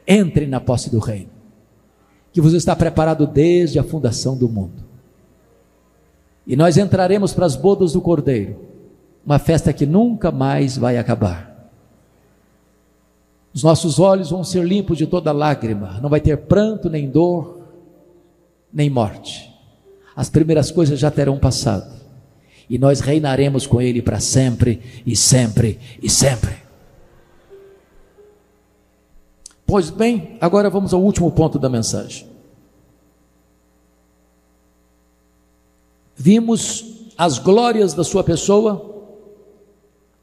entre na posse do reino, que vos está preparado desde a fundação do mundo. E nós entraremos para as bodas do Cordeiro, uma festa que nunca mais vai acabar. Os nossos olhos vão ser limpos de toda lágrima, não vai ter pranto, nem dor, nem morte. As primeiras coisas já terão passado, e nós reinaremos com Ele para sempre, e sempre, e sempre. Pois bem, agora vamos ao último ponto da mensagem. Vimos as glórias da sua pessoa,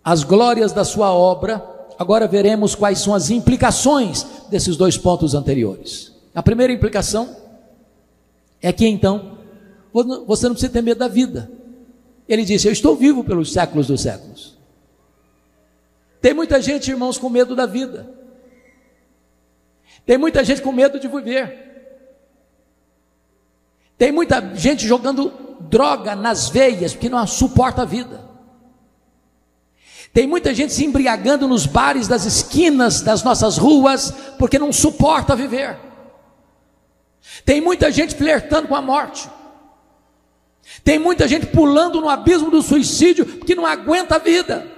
as glórias da sua obra. Agora veremos quais são as implicações desses dois pontos anteriores. A primeira implicação é que então você não precisa ter medo da vida. Ele disse: eu estou vivo pelos séculos dos séculos. Tem muita gente, irmãos, com medo da vida. Tem muita gente com medo de viver. Tem muita gente jogando droga nas veias porque não suporta a vida. Tem muita gente se embriagando nos bares das esquinas das nossas ruas porque não suporta viver. Tem muita gente flertando com a morte. Tem muita gente pulando no abismo do suicídio porque não aguenta a vida.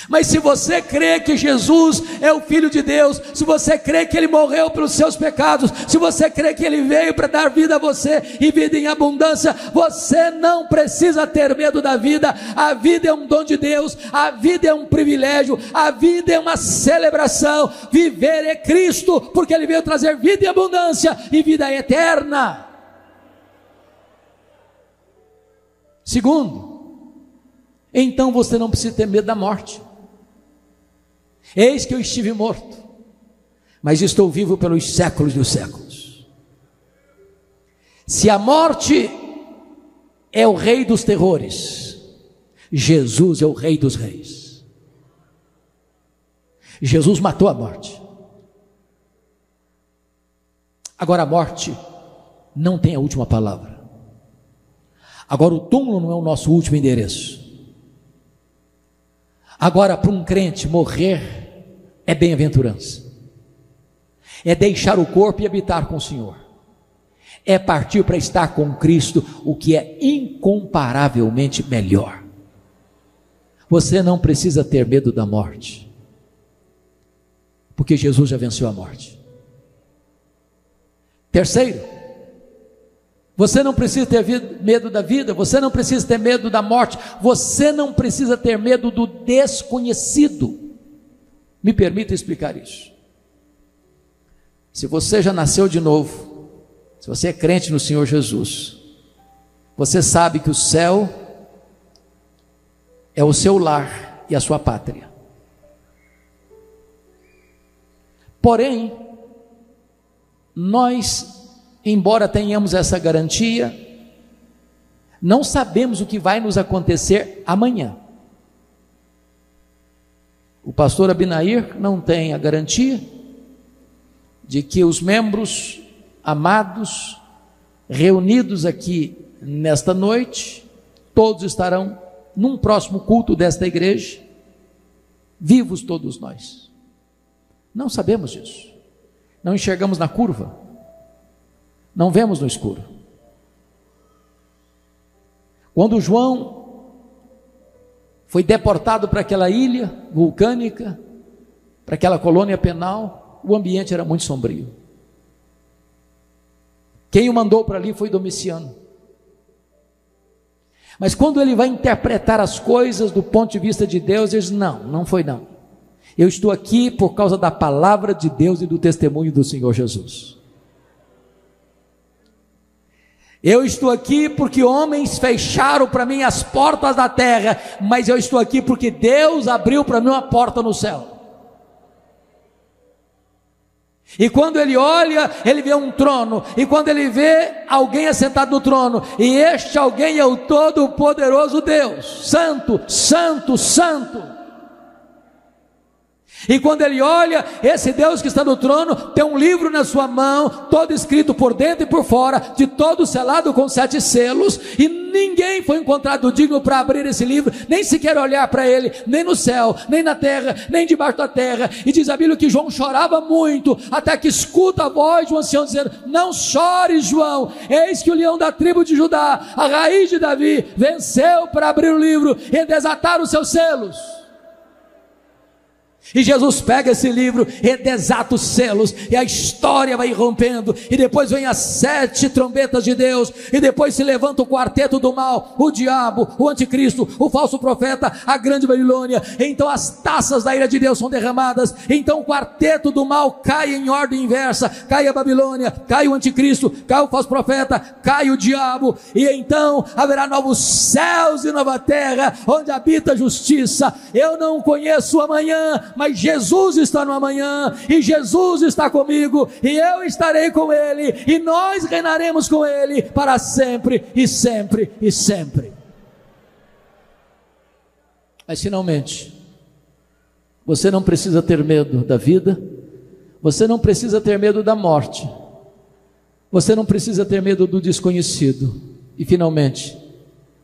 Mas se você crê que Jesus é o Filho de Deus, se você crê que Ele morreu pelos seus pecados, se você crê que Ele veio para dar vida a você e vida em abundância, você não precisa ter medo da vida. A vida é um dom de Deus, a vida é um privilégio, a vida é uma celebração. Viver é Cristo, porque Ele veio trazer vida em abundância e vida eterna. Segundo, então você não precisa ter medo da morte. Eis que eu estive morto, mas estou vivo pelos séculos dos séculos. Se a morte é o rei dos terrores, Jesus é o rei dos reis. Jesus matou a morte. Agora a morte não tem a última palavra. Agora o túmulo não é o nosso último endereço. Agora, para um crente, morrer é bem-aventurança. é deixar o corpo e habitar com o Senhor, é partir para estar com Cristo, o que é incomparavelmente melhor. Você não precisa ter medo da morte, porque Jesus já venceu a morte. Terceiro, você não precisa ter medo da vida, você não precisa ter medo da morte, você não precisa ter medo do desconhecido. Me permita explicar isso. Se você já nasceu de novo, se você é crente no Senhor Jesus, você sabe que o céu é o seu lar e a sua pátria. Porém, nós, embora tenhamos essa garantia, não sabemos o que vai nos acontecer amanhã. O pastor Abinair não tem a garantia de que os membros amados, reunidos aqui nesta noite, todos estarão num próximo culto desta igreja, vivos todos nós. Não sabemos disso, não enxergamos na curva, não vemos no escuro. Quando João foi deportado para aquela ilha vulcânica, para aquela colônia penal, o ambiente era muito sombrio. Quem o mandou para ali foi Domiciano. Mas quando ele vai interpretar as coisas do ponto de vista de Deus, ele diz: não foi não. Eu estou aqui por causa da palavra de Deus e do testemunho do Senhor Jesus. Eu estou aqui porque homens fecharam para mim as portas da terra, mas eu estou aqui porque Deus abriu para mim uma porta no céu. E quando ele olha, ele vê um trono, e quando ele vê alguém assentado no trono, e este alguém é o Todo-Poderoso Deus, Santo, Santo, Santo. E quando ele olha, esse Deus que está no trono tem um livro na sua mão, todo escrito por dentro e por fora, de todo selado com 7 selos, e ninguém foi encontrado digno para abrir esse livro, nem sequer olhar para ele, nem no céu, nem na terra, nem debaixo da terra. E diz a Bíblia que João chorava muito, até que escuta a voz de um ancião dizendo: não chores, João, eis que o leão da tribo de Judá, a raiz de Davi, venceu para abrir o livro e desatar os seus selos. E Jesus pega esse livro e desata os selos, e a história vai rompendo, e depois vem as 7 trombetas de Deus, e depois se levanta o quarteto do mal, o diabo, o anticristo, o falso profeta, a grande Babilônia. Então as taças da ira de Deus são derramadas, então o quarteto do mal cai em ordem inversa, cai a Babilônia, cai o anticristo, cai o falso profeta, cai o diabo, e então haverá novos céus e nova terra, onde habita a justiça. Eu não conheço o amanhã, mas Jesus está no amanhã, e Jesus está comigo, e eu estarei com Ele, e nós reinaremos com Ele para sempre, e sempre, e sempre. Mas finalmente, você não precisa ter medo da vida, você não precisa ter medo da morte, você não precisa ter medo do desconhecido, e finalmente,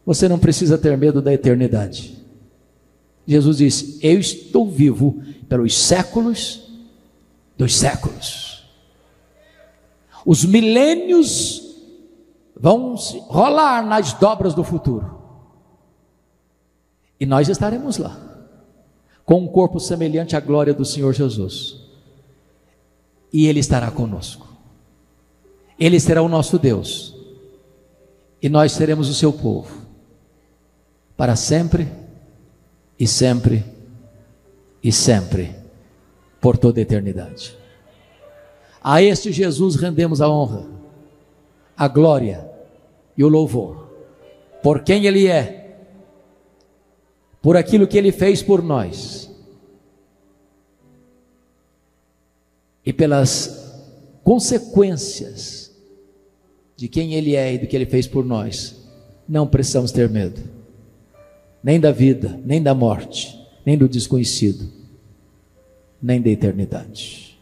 você não precisa ter medo da eternidade. Jesus disse: eu estou vivo pelos séculos dos séculos. Os milênios vão se rolar nas dobras do futuro, e nós estaremos lá, com um corpo semelhante à glória do Senhor Jesus, e Ele estará conosco. Ele será o nosso Deus, e nós seremos o seu povo, para sempre, e sempre, e sempre, por toda a eternidade. A este Jesus rendemos a honra, a glória e o louvor, por quem Ele é, por aquilo que Ele fez por nós, e pelas consequências de quem Ele é e do que Ele fez por nós. Não precisamos ter medo, nem da vida, nem da morte, nem do desconhecido, nem da eternidade.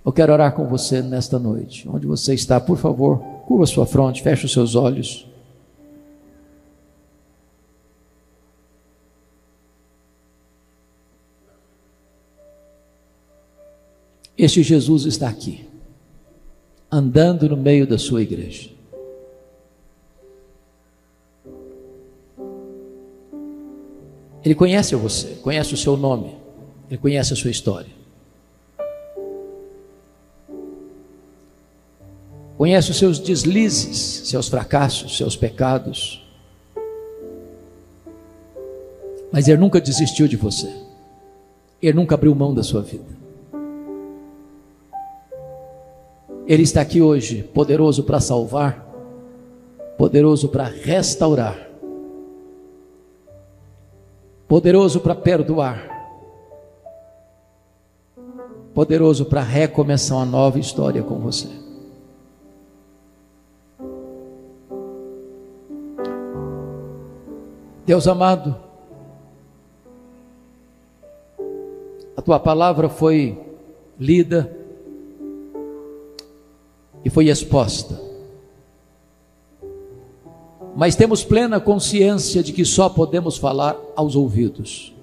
Eu quero orar com você nesta noite. Onde você está, por favor, curva sua fronte, feche os seus olhos. Este Jesus está aqui, andando no meio da sua igreja. Ele conhece você, conhece o seu nome, Ele conhece a sua história. Conhece os seus deslizes, seus fracassos, seus pecados. Mas Ele nunca desistiu de você. Ele nunca abriu mão da sua vida. Ele está aqui hoje, poderoso para salvar, poderoso para restaurar, poderoso para perdoar, poderoso para recomeçar uma nova história com você. Deus amado, a tua palavra foi lida e foi exposta, mas temos plena consciência de que só podemos falar aos ouvidos.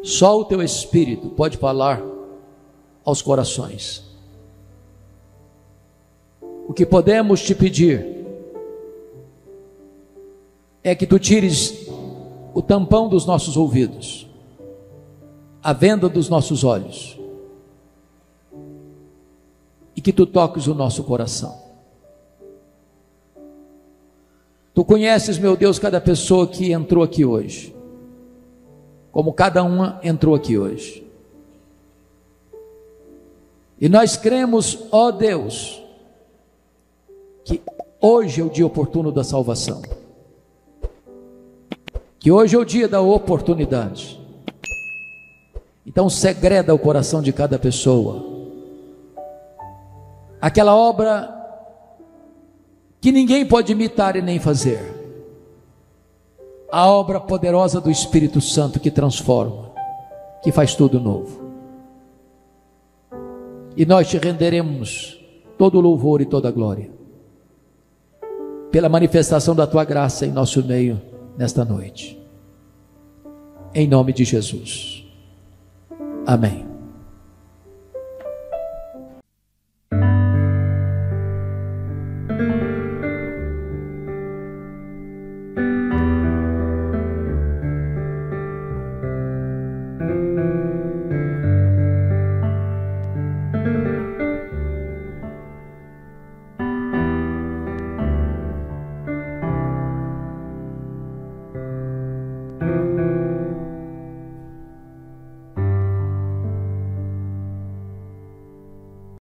Só o teu Espírito pode falar aos corações. O que podemos te pedir é que tu tires o tampão dos nossos ouvidos, a venda dos nossos olhos, e que tu toques o nosso coração. Tu conheces, meu Deus, cada pessoa que entrou aqui hoje, como cada uma entrou aqui hoje. E nós cremos, ó Deus, que hoje é o dia oportuno da salvação, que hoje é o dia da oportunidade. Então segreda o coração de cada pessoa aquela obra que ninguém pode imitar e nem fazer, a obra poderosa do Espírito Santo que transforma, que faz tudo novo. E nós te renderemos todo o louvor e toda a glória pela manifestação da tua graça em nosso meio nesta noite, em nome de Jesus, amém.